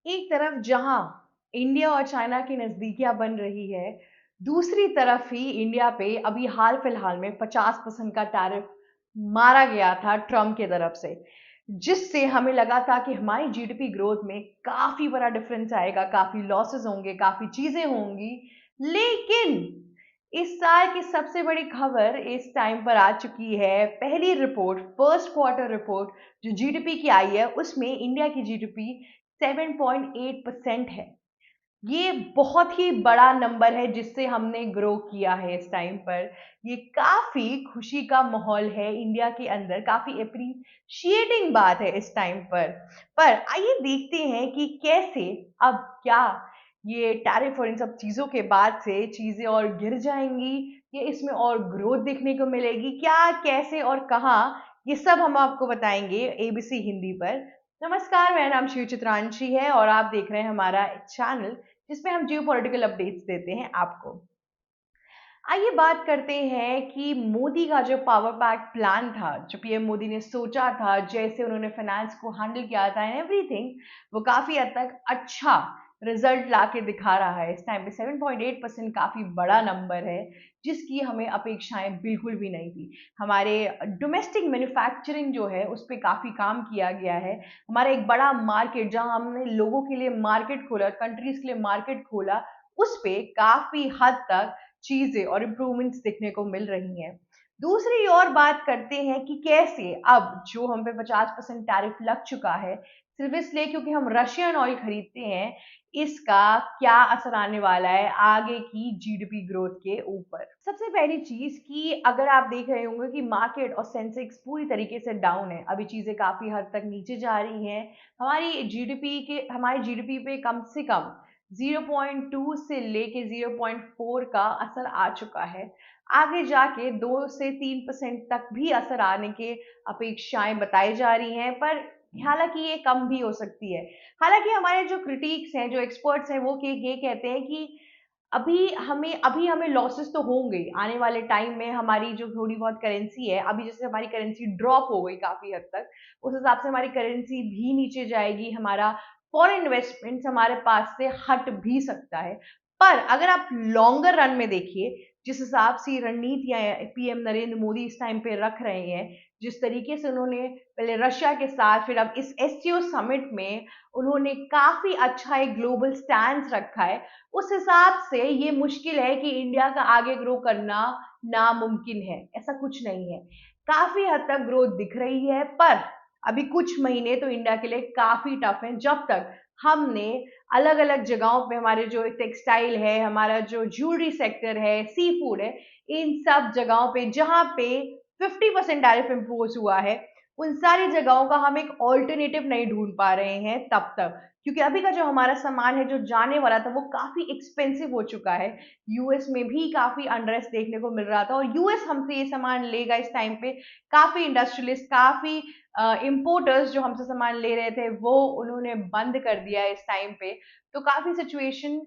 एक तरफ जहां इंडिया और चाइना की नजदीकियां बन रही है, दूसरी तरफ ही इंडिया पे अभी हाल फिलहाल में 50% का टैरिफ मारा गया था ट्रम्प की तरफ से, जिससे हमें लगा था कि हमारी जीडीपी ग्रोथ में काफी बड़ा डिफरेंस आएगा, काफी लॉसेस होंगे, काफी चीजें होंगी। लेकिन इस साल की सबसे बड़ी खबर इस टाइम पर आ चुकी है। पहली रिपोर्ट, फर्स्ट क्वार्टर रिपोर्ट जो जीडीपी की आई है, उसमें इंडिया की जीडीपी 7.8% है। ये बहुत ही बड़ा नंबर है जिससे हमने ग्रो किया है इस टाइम पर। ये काफी खुशी का माहौल है इंडिया के अंदर, काफी अप्रिशिएटिंग बात है इस टाइम पर आइए देखते हैं कि कैसे अब क्या ये टैरिफ और इन सब चीजों के बाद से चीजें और गिर जाएंगी, ये इसमें और ग्रोथ देखने को मिलेगी क्या, कैसे और कहाँ, ये सब हम आपको बताएंगे एबीसी हिंदी पर। नमस्कार, मेरा नाम शिव चित्रांशी है और आप देख रहे हैं हमारा चैनल जिसमें हम जियो पॉलिटिकल अपडेट्स देते हैं आपको। आइए बात करते हैं कि मोदी का जो पावर पैक प्लान था, जो पीएम मोदी ने सोचा था, जैसे उन्होंने फाइनेंस को हैंडल किया था एंड एवरीथिंग, वो काफी हद तक अच्छा रिजल्ट ला के दिखा रहा है। इस टाइम पे 7.8% काफी बड़ा नंबर है, जिसकी हमें अपेक्षाएं बिल्कुल भी नहीं थी। हमारे डोमेस्टिक मैन्युफैक्चरिंग जो है उस पर काफी काम किया गया है। हमारा एक बड़ा मार्केट, जहां हमने लोगों के लिए मार्केट खोला, कंट्रीज के लिए मार्केट खोला, उस पे काफी हद तक चीजें और इम्प्रूवमेंट्स देखने को मिल रही हैं। दूसरी ओर बात करते हैं कि कैसे अब जो हम पे 50% टैरिफ लग चुका है, सिर्फ इसलिए क्योंकि हम रशियन ऑयल खरीदते हैं, इसका क्या असर आने वाला है आगे की जीडीपी ग्रोथ के ऊपर। सबसे पहली चीज कि अगर आप देख रहे होंगे कि मार्केट और सेंसेक्स पूरी तरीके से डाउन है, अभी चीजें काफी हद तक नीचे जा रही हैं। हमारी जीडीपी पे कम से कम 0.2 से लेके 0.4 का असर आ चुका है। आगे जाके 2 से 3% तक भी असर आने के अपेक्षाएं बताई जा रही हैं, पर हालांकि ये कम भी हो सकती है। हालांकि हमारे जो क्रिटिक्स हैं, जो एक्सपर्ट्स हैं, वो ये कहते हैं कि अभी हमें लॉसेस तो होंगे आने वाले टाइम में। हमारी जो थोड़ी बहुत करेंसी है, अभी जैसे हमारी करेंसी ड्रॉप हो गई काफी हद तक, उस हिसाब से हमारी करेंसी भी नीचे जाएगी, हमारा फॉरेन इन्वेस्टमेंट्स हमारे पास से हट भी सकता है। पर अगर आप लॉन्गर रन में देखिए, जिस हिसाब से रणनीतियां पीएम नरेंद्र मोदी इस टाइम पे रख रहे हैं, जिस तरीके से उन्होंने पहले रशिया के साथ, फिर अब इस एससीओ समिट में उन्होंने काफी अच्छा एक ग्लोबल स्टैंड रखा है, उस हिसाब से ये मुश्किल है कि इंडिया का आगे ग्रो करना नामुमकिन है। ऐसा कुछ नहीं है, काफी हद तक ग्रोथ दिख रही है, पर अभी कुछ महीने तो इंडिया के लिए काफी टफ है, जब तक हमने अलग अलग जगहों पे हमारे जो टेक्सटाइल है, हमारा जो ज्वेलरी सेक्टर है, सी फूड है, इन सब जगहों पे जहां पे 50% टैरिफ इम्पोज हुआ है, उन सारी जगहों का हम एक ऑल्टरनेटिव नहीं ढूंढ पा रहे हैं तब तक। क्योंकि अभी का जो हमारा सामान है जो जाने वाला था, वो काफी एक्सपेंसिव हो चुका है। यूएस में भी काफी अनरेस्ट देखने को मिल रहा था, और यूएस हमसे ये सामान लेगा इस टाइम पे। काफी इंडस्ट्रियलिस्ट, काफी इम्पोर्टर्स जो हमसे सामान ले रहे थे, वो उन्होंने बंद कर दिया है इस टाइम पे। तो काफी सिचुएशन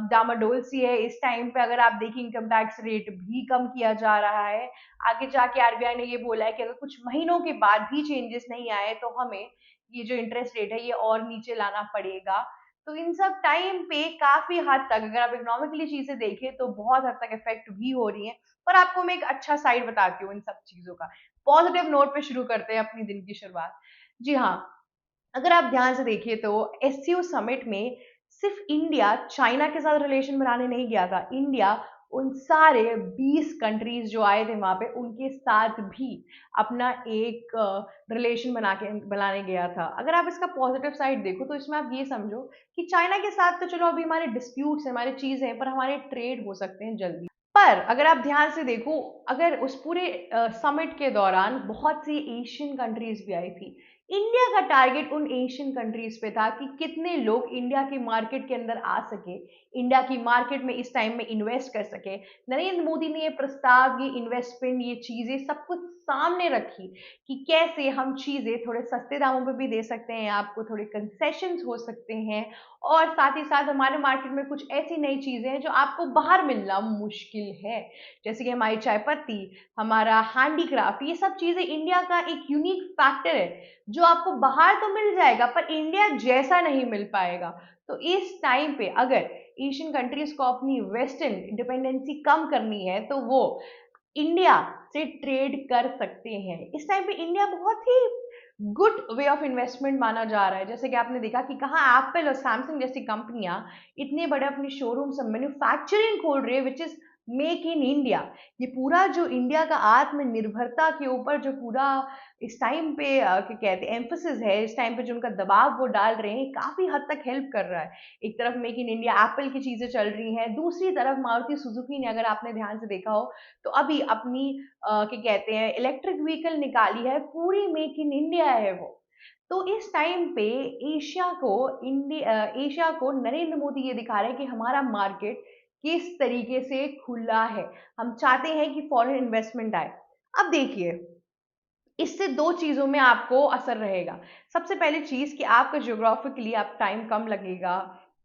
डामाडोल सी है इस टाइम पे। अगर आप देखिए, इनकम टैक्स रेट भी कम किया जा रहा है। आगे जाके आरबीआई ने ये बोला है कि अगर कुछ महीनों के बाद भी चेंजेस नहीं आए, तो हमें ये जो इंटरेस्ट रेट है ये और नीचे लाना पड़ेगा। तो इन सब टाइम पे काफी हद तक अगर आप इकोनॉमिकली चीजें देखें तो बहुत हद तक इफेक्ट भी हो रही है। पर आपको मैं एक अच्छा साइड बताती हूँ इन सब चीजों का। पॉजिटिव नोट पे शुरू करते हैं अपनी दिन की शुरुआत। जी हाँ, अगर आप ध्यान से देखिए तो एससीओ समिट में सिर्फ इंडिया चाइना के साथ रिलेशन बनाने नहीं गया था। इंडिया उन सारे 20 कंट्रीज जो आए थे वहां पे, उनके साथ भी अपना एक रिलेशन बनाने गया था। अगर आप इसका पॉजिटिव साइड देखो तो इसमें आप ये समझो कि चाइना के साथ तो चलो अभी हमारे डिस्प्यूट्स हैं, हमारे चीजें हैं, पर हमारे ट्रेड हो सकते हैं जल्दी। पर अगर आप ध्यान से देखो, अगर उस पूरे समिट के दौरान बहुत सी एशियन कंट्रीज भी आई थी। इंडिया का टारगेट उन एशियन कंट्रीज पे था कि कितने लोग इंडिया की मार्केट के अंदर आ सके, इंडिया की मार्केट में इस टाइम में इन्वेस्ट कर सके। नरेंद्र मोदी ने ये प्रस्ताव, ये इन्वेस्टमेंट, ये चीजें सब कुछ सामने रखी कि कैसे हम चीज़ें थोड़े सस्ते दामों पे भी दे सकते हैं, आपको थोड़े कंसेशंस हो सकते हैं, और साथ ही साथ हमारे मार्केट में कुछ ऐसी नई चीज़ें हैं जो आपको बाहर मिलना मुश्किल है, जैसे कि हमारी चाय पत्ती, हमारा हैंडीक्राफ्ट। ये सब चीज़ें इंडिया का एक यूनिक फैक्टर है जो आपको बाहर तो मिल जाएगा पर इंडिया जैसा नहीं मिल पाएगा। तो इस टाइम पे अगर एशियन कंट्रीज को अपनी वेस्टर्न डिपेंडेंसी कम करनी है तो वो इंडिया से ट्रेड कर सकते हैं। इस टाइम पे इंडिया बहुत ही गुड वे ऑफ इन्वेस्टमेंट माना जा रहा है। जैसे कि आपने देखा कि कहाँ एप्पल और सैमसंग जैसी कंपनियां इतने बड़े अपने शोरूम्स और मैन्युफैक्चरिंग खोल रही है, which is make in India. ये पूरा जो इंडिया का आत्मनिर्भरता के ऊपर जो पूरा इस टाइम पे क्या कहते हैं एम्फोसिस है, इस टाइम पे जो उनका दबाव वो डाल रहे हैं, काफी हद तक हेल्प कर रहा है। एक तरफ मेक इन इंडिया एप्पल की चीजें चल रही हैं, दूसरी तरफ मारुति सुजुकी ने, अगर आपने ध्यान से देखा हो तो अभी अपनी क्या कहते हैं इलेक्ट्रिक व्हीकल निकाली है, पूरी मेक इन इंडिया है वो। तो इस टाइम पे एशिया को नरेंद्र मोदी ये दिखा रहे हैं कि हमारा मार्केट किस तरीके से खुला है। हम चाहते हैं कि फॉरेन इन्वेस्टमेंट आए। अब देखिए, इससे दो चीजों में आपको असर रहेगा। सबसे पहली चीज कि आपका ज्योग्राफिकली आप टाइम कम लगेगा।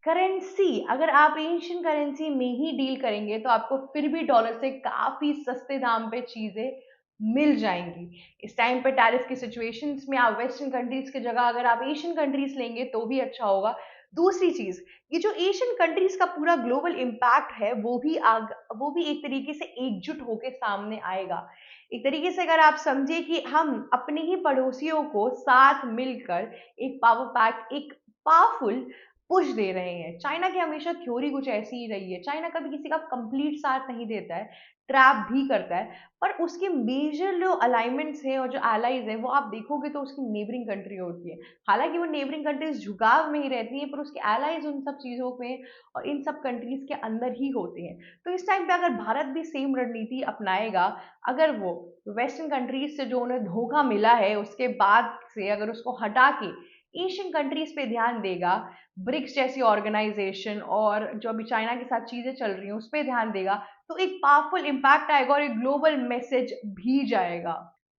करेंसी, अगर आप एशियन करेंसी में ही डील करेंगे तो आपको फिर भी डॉलर से काफी सस्ते दाम पे चीजें मिल जाएंगी। इस टाइम पे टैरिफ की सिचुएशंस में आप वेस्टर्न कंट्रीज की जगह अगर आप एशियन कंट्रीज लेंगे तो भी अच्छा होगा। दूसरी चीज, ये जो एशियन कंट्रीज का पूरा ग्लोबल इम्पैक्ट है वो भी एक तरीके से एकजुट होकर सामने आएगा। एक तरीके से अगर आप समझे कि हम अपने ही पड़ोसियों को साथ मिलकर एक पावर पैक, एक पावरफुल पुश दे रहे हैं। चाइना की हमेशा थ्योरी कुछ ऐसी ही रही है, चाइना कभी किसी का कंप्लीट साथ नहीं देता है, ट्रैप भी करता है, पर उसके मेजर जो अलाइनमेंट्स हैं और जो एलाइज हैं वो आप देखोगे तो उसकी नेबरिंग कंट्री होती है। हालांकि वो नेबरिंग कंट्रीज झुकाव में ही रहती हैं पर उसके एलाइज उन सब चीज़ों में और इन सब कंट्रीज के अंदर ही होते हैं। तो इस टाइम पे अगर भारत भी सेम रणनीति अपनाएगा, अगर वो वेस्टर्न कंट्रीज से जो उन्हें धोखा मिला है उसके बाद से अगर उसको हटा के एशियन कंट्रीज पे ध्यान देगा, ब्रिक्स जैसी ऑर्गेनाइजेशन और जो अभी चाइना के साथ चीजें चल रही हैं उस पर ध्यान देगा, तो एक पावरफुल इम्पैक्ट आएगा और एक ग्लोबल मैसेज भी जाएगा।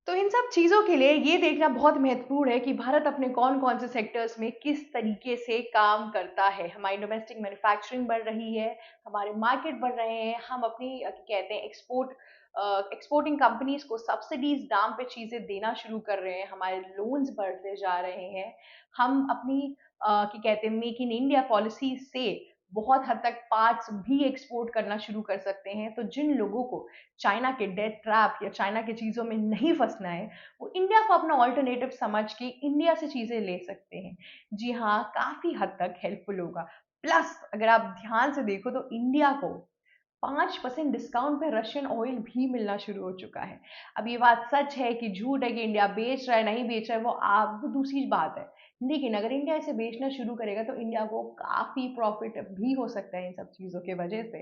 तो इन सब चीजों के लिए ये देखना बहुत महत्वपूर्ण है कि भारत अपने कौन कौन से सेक्टर्स में किस तरीके से काम करता है। हमारी डोमेस्टिक मैन्युफैक्चरिंग बढ़ रही है, हमारे मार्केट बढ़ रहे हैं, हम अपनी कहते हैं एक्सपोर्टिंग कंपनीज को सब्सिडीज दाम पे चीजें देना शुरू कर रहे हैं, हमारे लोन्स बढ़ते जा रहे हैं, हम अपनी क्या कहते हैं मेक इन इंडिया पॉलिसी से बहुत हद तक पार्ट्स भी एक्सपोर्ट करना शुरू कर सकते हैं। तो जिन लोगों को चाइना के डेट ट्रैप या चाइना की चीज़ों में नहीं फंसना है, वो इंडिया को अपना ऑल्टरनेटिव समझ के इंडिया से चीज़ें ले सकते हैं। जी हाँ, काफ़ी हद तक हेल्पफुल होगा। प्लस अगर आप ध्यान से देखो तो इंडिया को 5% डिस्काउंट पे रशियन ऑयल भी मिलना शुरू हो चुका है। अब ये बात सच है कि झूठ है कि इंडिया बेच रहा है नहीं बेच रहा है, वो दूसरी बात है। लेकिन अगर इंडिया इसे बेचना शुरू करेगा तो इंडिया को काफ़ी प्रॉफिट भी हो सकता है इन सब चीज़ों के वजह से।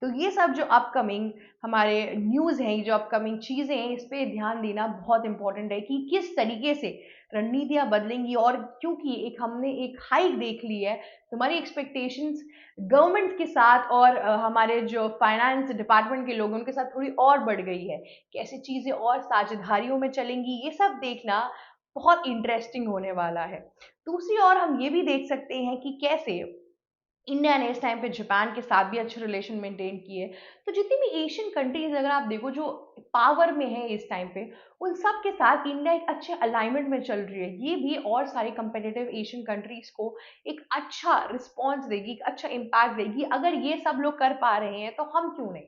तो ये सब जो अपकमिंग हमारे न्यूज़ हैं, जो अपकमिंग चीज़ें हैं, इस पे ध्यान देना बहुत इंपॉर्टेंट है कि किस तरीके से रणनीतियाँ बदलेंगी। और क्योंकि हमने एक हाइक देख ली है, तो हमारी एक्सपेक्टेशंस गवर्नमेंट के साथ और हमारे जो फाइनेंस डिपार्टमेंट के लोग हैं उनके साथ थोड़ी और बढ़ गई है। कैसे चीज़ें और साझेदारियों में चलेंगी, ये सब देखना बहुत इंटरेस्टिंग होने वाला है। दूसरी ओर हम ये भी देख सकते हैं कि कैसे इंडिया ने इस टाइम पे जापान के साथ भी अच्छे रिलेशन मेंटेन किए। तो जितनी भी एशियन कंट्रीज अगर आप देखो जो पावर में है इस टाइम पे, उन सब के साथ इंडिया एक अच्छे अलाइनमेंट में चल रही है। ये भी और सारी कंपेटिटिव एशियन कंट्रीज को एक अच्छा रिस्पॉन्स देगी, एक अच्छा इम्पैक्ट देगी। अगर ये सब लोग कर पा रहे हैं तो हम क्यों नहीं।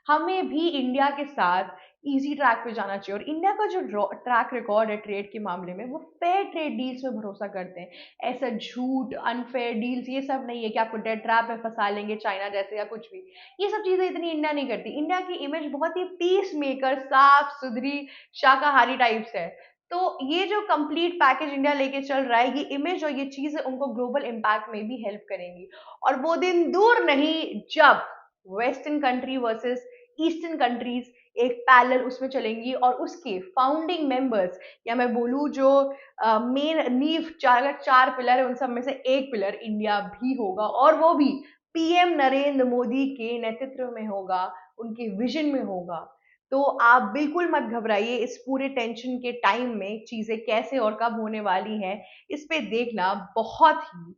हमें भी इंडिया के साथ इजी ट्रैक पे जाना चाहिए। और इंडिया का जो ट्रैक रिकॉर्ड है ट्रेड के मामले में, वो फेयर ट्रेड डील्स में भरोसा करते हैं। ऐसा झूठ अनफेयर डील्स ये सब नहीं है कि आपको डेड ट्रैप में फंसा लेंगे चाइना जैसे या कुछ भी। ये सब चीजें इतनी इंडिया नहीं करती। इंडिया की इमेज बहुत ही पीस मेकर, साफ सुथरी, शाकाहारी टाइप्स है। तो ये जो कंप्लीट पैकेज इंडिया लेके चल रहा है, ये इमेज और ये चीजें उनको ग्लोबल इम्पैक्ट में भी हेल्प करेंगी। और वो दिन दूर नहीं जब western country versus eastern countries एक पैरेलल उसमें चलेंगी और उसके फाउंडिंग मेंबर्स, या मैं बोलूँ जो मेन नींव चार पिलर है उन सब में से एक पिलर इंडिया भी होगा। और वो भी पीएम नरेंद्र मोदी के नेतृत्व में होगा, उनके विजन में होगा। तो आप बिल्कुल मत घबराइए इस पूरे टेंशन के टाइम में चीज़ें कैसे और कब होने वाली हैं, इस पे देखना बहुत ही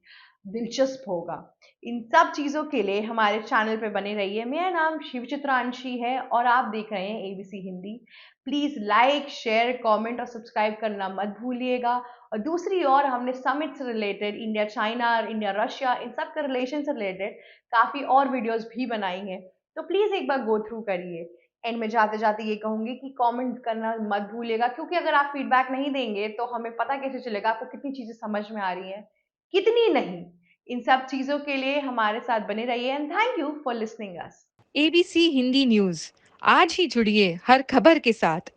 दिलचस्प होगा। इन सब चीज़ों के लिए हमारे चैनल पे बने रहिए। मेरा नाम शिवचित्रांशी है और आप देख रहे हैं ABC Hindi. Please like, share, comment और सब्सक्राइब करना मत भूलिएगा। और दूसरी ओर हमने समिट से रिलेटेड, इंडिया चाइना और इंडिया रशिया, इन सब के रिलेशन से रिलेटेड काफ़ी और वीडियोज़ भी बनाई हैं। तो प्लीज़ एक बार गो थ्रू करिए। एंड में जाते-जाते ये कहूँगी कि कमेंट करना मत भूलिएगा, क्योंकि अगर आप फीडबैक नहीं देंगे तो हमें पता कैसे चलेगा आपको कितनी चीज़ें समझ में आ रही हैं, कितनी नहीं। इन सब चीज़ों के लिए हमारे साथ बने रहिए and thank you for listening us. ABC Hindi news आज ही जुड़िए हर खबर के साथ।